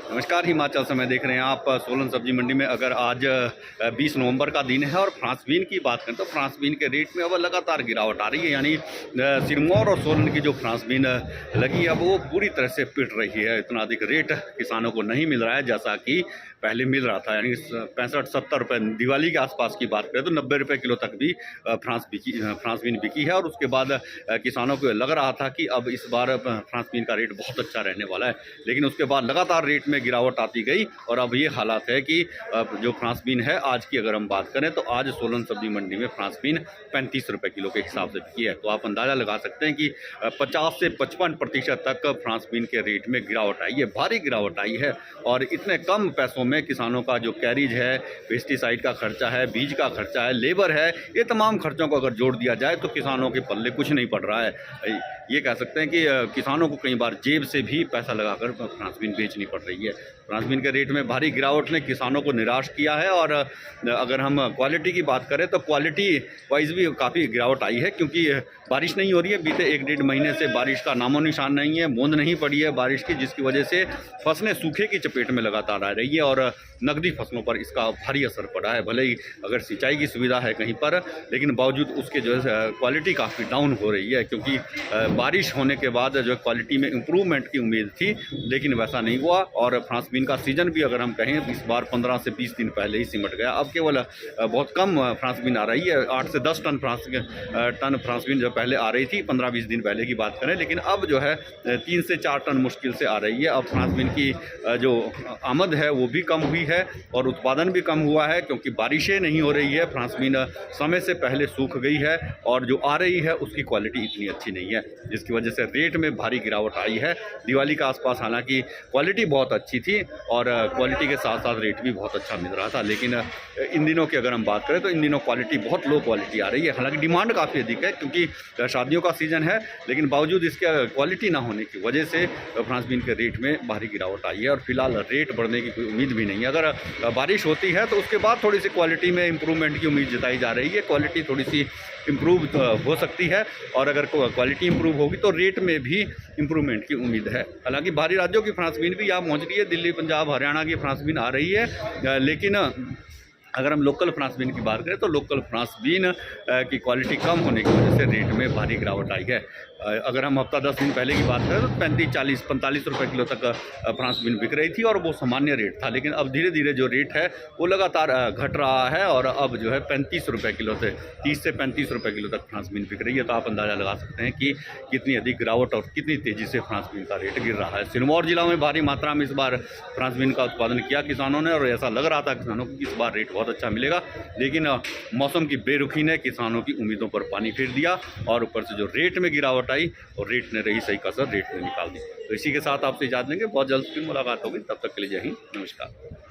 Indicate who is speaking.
Speaker 1: नमस्कार। हिमाचल समय देख रहे हैं आप सोलन सब्जी मंडी में। अगर आज 20 नवंबर का दिन है और फ्रांस बीन की बात करें तो फ्रांस बीन के रेट में अब लगातार गिरावट आ रही है। यानी सिरमौर और सोलन की जो फ्रांस बीन लगी है अब वो पूरी तरह से पिट रही है। इतना अधिक रेट किसानों को नहीं मिल रहा है जैसा कि पहले मिल रहा था। यानी 65-70 रुपये दिवाली के आसपास की बात करें तो 90 रुपये किलो तक भी फ्रांस बीन बिकी है। और उसके बाद किसानों को लग रहा था कि अब इस बार फ्रांस बीन का रेट बहुत अच्छा रहने वाला है, लेकिन उसके बाद लगातार रेट में गिरावट आती गई और अब ये हालात है कि जो फ्रांस बीन है आज की अगर हम बात करें तो आज सोलन सब्जी मंडी में फ्रांस बीन 35 रुपये किलो के हिसाब से बिकी है। तो आप अंदाज़ा लगा सकते हैं कि 50 से 55% तक फ्रांस बीन के रेट में गिरावट आई है, भारी गिरावट आई है। और इतने कम पैसों में किसानों का जो कैरिज है, पेस्टिसाइड का खर्चा है, बीज का खर्चा है, लेबर है, ये तमाम खर्चों को अगर जोड़ दिया जाए तो किसानों के पल्ले कुछ नहीं पड़ रहा है। ये कह सकते हैं कि किसानों को कई बार जेब से भी पैसा लगाकर फ्रांस बीन बेचनी पड़ रही है। फ्रांस बीन के रेट में भारी गिरावट ने किसानों को निराश किया है। और अगर हम क्वालिटी की बात करें तो क्वालिटी वाइज भी काफ़ी गिरावट आई है, क्योंकि बारिश नहीं हो रही है। बीते 1-1.5 महीने से बारिश का नामो निशान नहीं है, बूंद नहीं पड़ी है बारिश की, जिसकी वजह से फसलें सूखे की चपेट में लगातार आ रही है और नकदी फसलों पर इसका भारी असर पड़ा है। भले ही अगर सिंचाई की सुविधा है कहीं पर, लेकिन बावजूद उसके जो है क्वालिटी काफ़ी डाउन हो रही है, क्योंकि बारिश होने के बाद जो क्वालिटी में इम्प्रूवमेंट की उम्मीद थी, लेकिन वैसा नहीं हुआ। और फ्रांस बीन का सीज़न भी अगर हम कहें तो इस बार 15 से 20 दिन पहले ही सिमट गया। अब केवल बहुत कम फ्रांस बीन आ रही है, 8 से 10 टन फ्रांस बीन जो पहले आ रही थी 15-20 दिन पहले की बात करें, लेकिन अब जो है 3 से 4 टन मुश्किल से आ रही है। अब फ्रांस बीन की जो आमद है वो भी कम हुई है और उत्पादन भी कम हुआ है, क्योंकि बारिशें नहीं हो रही है। फ्रांस बीन समय से पहले सूख गई है और जो आ रही है उसकी क्वालिटी इतनी अच्छी नहीं है, जिसकी वजह से रेट में भारी गिरावट आई है। दिवाली के आसपास हालांकि क्वालिटी बहुत अच्छी थी और क्वालिटी के साथ साथ रेट भी बहुत अच्छा मिल रहा था, लेकिन इन दिनों की अगर हम बात करें तो इन दिनों क्वालिटी बहुत लो क्वालिटी आ रही है। हालांकि डिमांड काफ़ी अधिक है क्योंकि शादियों का सीज़न है, लेकिन बावजूद इसके क्वालिटी ना होने की वजह से फ्रांस बीन के रेट में भारी गिरावट आई है और फिलहाल रेट बढ़ने की कोई उम्मीद भी नहीं है। अगर बारिश होती है तो उसके बाद थोड़ी सी क्वालिटी में इम्प्रूवमेंट की उम्मीद जताई जा रही है। क्वालिटी थोड़ी सी इम्प्रूव हो सकती है और अगर क्वालिटी इम्प्रूव होगी तो रेट में भी इम्प्रूवमेंट की उम्मीद है। हालांकि बाहरी राज्यों की फ्रांस बीन भी यहाँ पहुँच रही है, दिल्ली, पंजाब, हरियाणा की फ्रांस बीन आ रही है, लेकिन अगर हम लोकल फ्रांस बीन की बात करें तो लोकल फ्रांस बीन की क्वालिटी कम होने की वजह से रेट में भारी गिरावट आई है। अगर हम हफ्ता 10 दिन पहले की बात करें तो 35, 40, 45 रुपये किलो तक फ्रांस बीन बिक रही थी और वो सामान्य रेट था, लेकिन अब धीरे धीरे जो रेट है वो लगातार घट रहा है और अब जो है 35 रुपये किलो से 30 से 35 रुपये किलो तक फ्रांस बीन बिक रही है। तो आप अंदाज़ा लगा सकते हैं कि कितनी अधिक गिरावट और कितनी तेज़ी से फ्रांस बीन का रेट गिर रहा है। सिरमौर जिला में भारी मात्रा में इस बार फ्रांस बीन का उत्पादन किया किसानों ने और ऐसा लग रहा था किसानों को इस बार रेट बहुत अच्छा मिलेगा, लेकिन मौसम की बेरुखी ने किसानों की उम्मीदों पर पानी फेर दिया और ऊपर से जो रेट में गिरावट आई और रेट ने रही सही कसर रेट में निकाल दी। तो इसी के साथ आपसे इजाज़त लेंगे, बहुत जल्द फिर मुलाकात होगी, तब तक के लिए जय हिंद, नमस्कार।